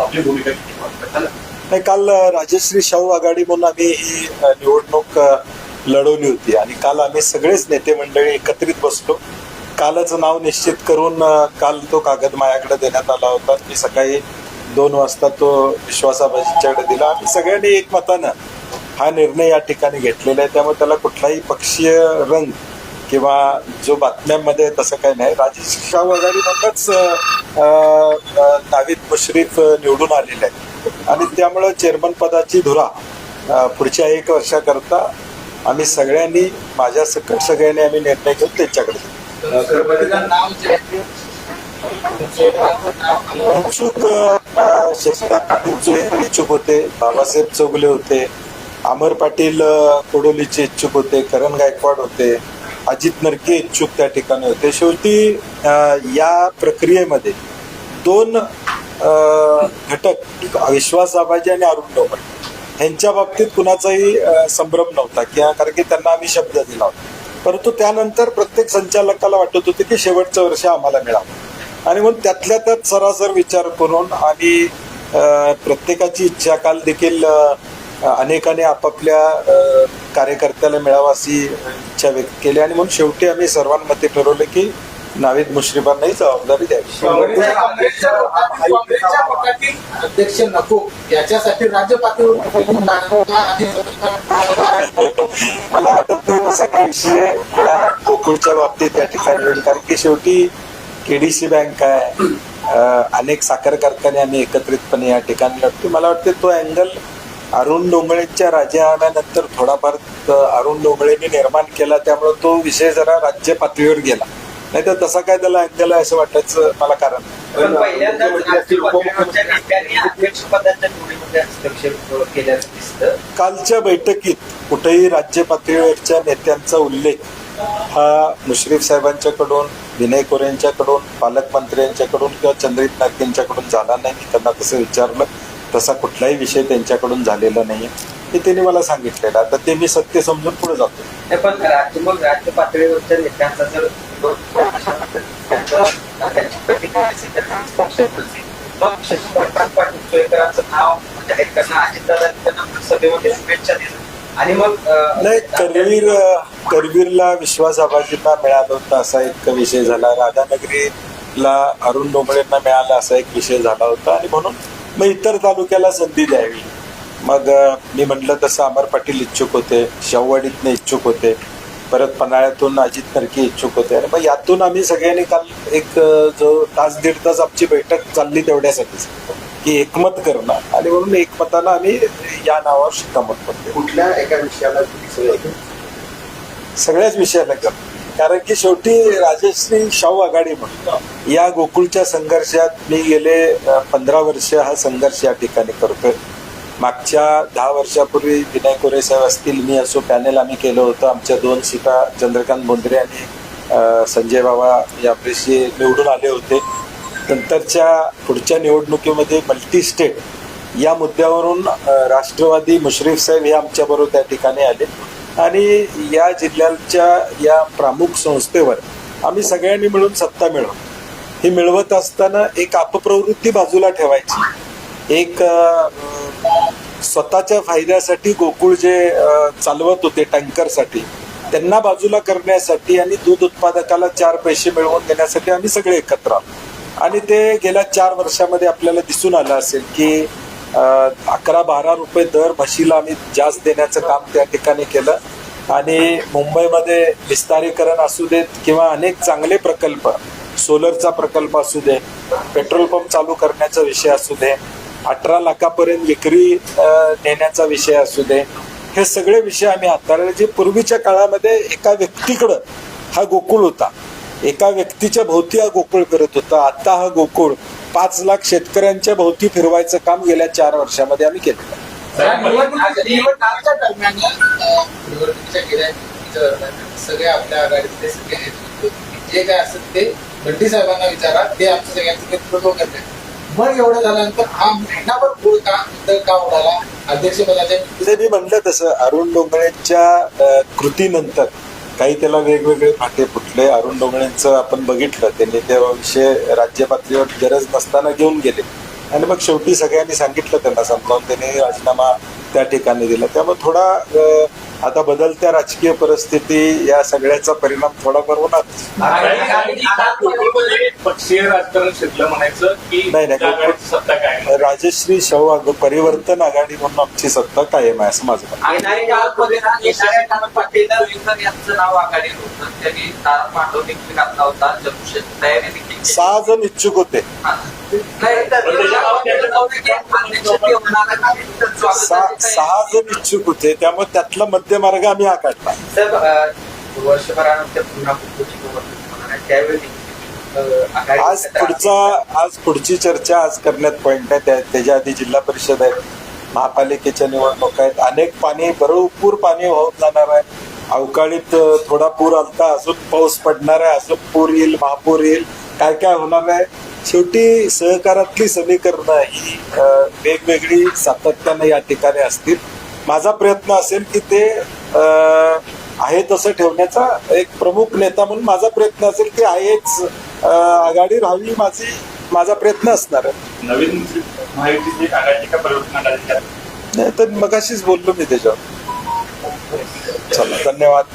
आपली भूमिका किती महत्वाची नाही, काल राजश्री शाहू आघाडी म्हणून आम्ही ही निवडणूक लढवली होती आणि काल आम्ही सगळेच नेते मंडळी एकत्रित बसलो. कालच नाव निश्चित करून काल तो कागद माझ्याकडे देण्यात आला होता. मी सकाळी 2 वाजता तो विश्वासाबाजींच्याकडे दिला. आम्ही सगळ्यांनी एकमतानं हा निर्णय या ठिकाणी घेतलेला आहे. त्यामुळे त्याला कुठलाही पक्षीय रंग किंवा जो बातम्यांमध्ये तसं काही नाही. राजश्री शाहू आघाडी म्हणूनच नावीद मुश्रीफ निवडून आलेले आहे आणि त्यामुळं चेअरमन पदाची धुरा पुढच्या 1 वर्षाकरता आम्ही सगळ्यांनी माझ्या सकट सगळ्यांनी आम्ही निर्णय घेऊन त्यांच्याकडे इच्छुक होते, बाबासाहेब चौगुले होते, अमर पाटील कोडोलीचे इच्छुक होते, करण गायकवाड होते, अजित नरके इच्छुक त्या ठिकाणी होते. शेवटी या प्रक्रियेमध्ये 2 घटक विश्वास आबाजी आणि अरुण डोंगरे ह्यांच्या बाबतीत कुणाचाही संभ्रम नव्हता किंवा कारण की त्यांना आम्ही शब्द दिला होता. परंतु त्यानंतर प्रत्येक संचालकाला वाटत होते की शेवटचं वर्ष आम्हाला मिळावं आणि म्हणून त्यातल्या त्यात सरासर विचार करून आणि प्रत्येकाची इच्छा काल देखील अनेकाने आपापल्या कार्यकर्त्याला मिळावा अशी इच्छा व्यक्त केली आणि म्हणून शेवटी आम्ही सर्वांमध्ये ठरवलं की नावीद मुश्रीफांनाही जबाबदारी द्यावी. अध्यक्ष नको याच्यासाठी राज्य पातळीवर मला वाटत विषय गोकुळच्या बाबतीत या ठिकाणी होईल कारण की शेवटी केडीसी बँक आहे, अनेक साखर कारखाने आम्ही एकत्रितपणे या ठिकाणी लढतो. मला वाटतं तो अँगल अरुण डोंगरेंच्या राजीनाम्यानंतर थोडाफार अरुण डोंगरेंनी निर्माण केला. त्यामुळे तो विषय जरा राज्य पातळीवर गेला. नाही तर तसा काय त्याला अँगल आहे असं वाटायचं मला कारण कालच्या बैठकीत कुठेही राज्य पातळीवरच्या नेत्यांचा उल्लेख हा मुश्रीफ साहेबांच्याकडून, विनय कोरेंच्याकडून, पालकमंत्र्यांच्याकडून किंवा चंद्रित नाईक झाला नाही. मी त्यांना तसं विचारलं, तसा कुठलाही विषय त्यांच्याकडून झालेला नाहीये हे त्यांनी मला सांगितलेलं. आता ते मी सत्य समजून पुढे जातो. पण राज्य पातळीवरच्या नेत्यांचा जर आणि मग नाही, करवीरला विश्वास आबाजींना मिळालं होतं असा एक विषय झाला, राधानगरीला अरुण डोंगरेंना मिळाला असा एक विषय झाला होता आणि म्हणून मग इतर तालुक्याला संधी द्यावी. मग मी म्हटलं तसं अमर पाटील इच्छुक होते, शाहूवाडीतने इच्छुक होते, परत पन्हाळ्यातून अजित नरके इच्छुक होते आणि मग यातून आम्ही सगळ्यांनी काल एक जो 1.5 तास आमची बैठक चालली तेवढ्यासाठीच की एकमत करणं आणि म्हणून एकमतानं आम्ही या नावावर शिक्कामोर्तब केलं. कुठल्या एका विषयाला सगळ्याच विषयाला करणं कारण की शेवटी राजश्री शाहू आघाडी म्हणून या गोकुळच्या संघर्षात मी गेले 15 वर्ष हा संघर्ष या ठिकाणी करतोय. मागच्या 10 वर्षापूर्वी विनय कोरे साहेब असतील, मी असो, पॅनेल आम्ही केलं होतं. आमच्या 2 सीटा चंद्रकांत बोंद्रे आणि संजय बाबा याप्रेशी निवडून आले होते. नंतरच्या पुढच्या निवडणुकीमध्ये मल्टी स्टेट या मुद्द्यावरून राष्ट्रवादी मुश्रीफ साहेब हे आमच्याबरोबर त्या ठिकाणी आले आणि या जिल्ह्याच्या या प्रमुख संस्थेवर आम्ही सगळ्यांनी मिळून सत्ता मिळवली. ही मिळवत असताना एक अपप्रवृत्ती बाजूला ठेवायची, एक स्वतःच्या फायद्यासाठी गोकुळ जे चालवत होते टँकरसाठी त्यांना बाजूला करण्यासाठी आणि दूध उत्पादकाला 4 पैसे मिळवून देण्यासाठी आम्ही सगळे एकत्र आलो आणि ते गेल्या 4 वर्षामध्ये आपल्याला दिसून आलं असेल की 11-12 रुपये दर म्हशीला आम्ही जास्त देण्याचं काम त्या ठिकाणी केलं आणि मुंबईमध्ये विस्तारीकरण असू देत किंवा अनेक चांगले प्रकल्प, सोलरचा प्रकल्प असू दे, पेट्रोल पंप चालू करण्याचा विषय असू दे, 18 लाखापर्यंत विक्री नेण्याचा विषय असू दे, हे सगळे विषय आम्ही हाताळले. जे पूर्वीच्या काळामध्ये एका व्यक्तीकडं हा गोकुळ होता, एका व्यक्तीच्या भोवती हा गोकुळ करत होता. आता हा गोकुळ 5 लाख शेतकऱ्यांच्या भोवती फिरवायचं काम गेल्या 4 वर्षामध्ये आम्ही केलं. निवडणुकीच्या दरम्यान सगळे आपल्या आघाडीतले सगळे जे काय असेल ते बंटी साहेबांना विचारा, ते आमच्या सगळ्यांचं नेतृत्व करते. मग एवढं झाल्यानंतर हा महिनाभर पुढे का उडाला अध्यक्षपदाच्या? मी म्हटलं तसं अरुण डोंगरेंच्या कृतीनंतर काही त्याला वेगवेगळे फाटे फुटले. अरुण डोंगरेंचं आपण बघितलं, त्यांनी त्या विषय राज्य पातळीवर गरज नसताना घेऊन गेले आणि मग शेवटी सगळ्यांनी सांगितलं त्यांना समजावून, त्यांनी राजीनामा त्या ठिकाणी दिला. त्यामुळे थोडा आता बदलत्या राजकीय परिस्थिती या सगळ्याचा परिणाम थोडाफार होणार. पक्षीय राजकारण शिरलं म्हणायचं की नाही, नाही. त्या आघाडीची सत्ता काय राजश्री शाहू परिवर्तन आघाडी म्हणून आमची सत्ता कायम आहे असं माझं म्हणणं आहे. येणाऱ्या काळामध्ये ना येणाऱ्या काळात पाटील रवींद्र यांचं नाव आघाडीत होतं. त्यांनी पाठव देखील घातला होता. जमशेद तयारी देखील केली. 6 जण इच्छुक होते. नाही तर सहा जण इच्छुक होते, त्यामुळे त्यातला मध्यमार्ग आम्ही हा काढला. सर वर्षभरानंतर पुन्हा कुठची निवडणूक होणार आहे त्यावेळी आज पुढची चर्चा आज करण्यात पॉईंट नाही. त्याच्या आधी जिल्हा परिषद आहेत, महापालिकेच्या निवडणूक आहेत, अनेक भरपूर पाणी होत जाणार आहे. अवकाळीत थोडा पूर आलता, अजून पाऊस पडणार आहे, अजून पूर येईल, महापूर येईल, काय काय होणार आहे. शेवटी सहकारातली समीकरणं ही वेगवेगळी सातत्यानं या ठिकाणी असतील. माझा प्रयत्न असेल की ते आहे तसं ठेवण्याचा. एक प्रमुख नेता म्हणून माझा प्रयत्न असेल की आहेच आघाडी राहावी, माझा प्रयत्न असणार आहे. नवीन महायुतीची एक आघाडी का परिवर्तन आघाडी नाही तर मगाशीच बोललो मी त्याच्यावर. चला, धन्यवाद.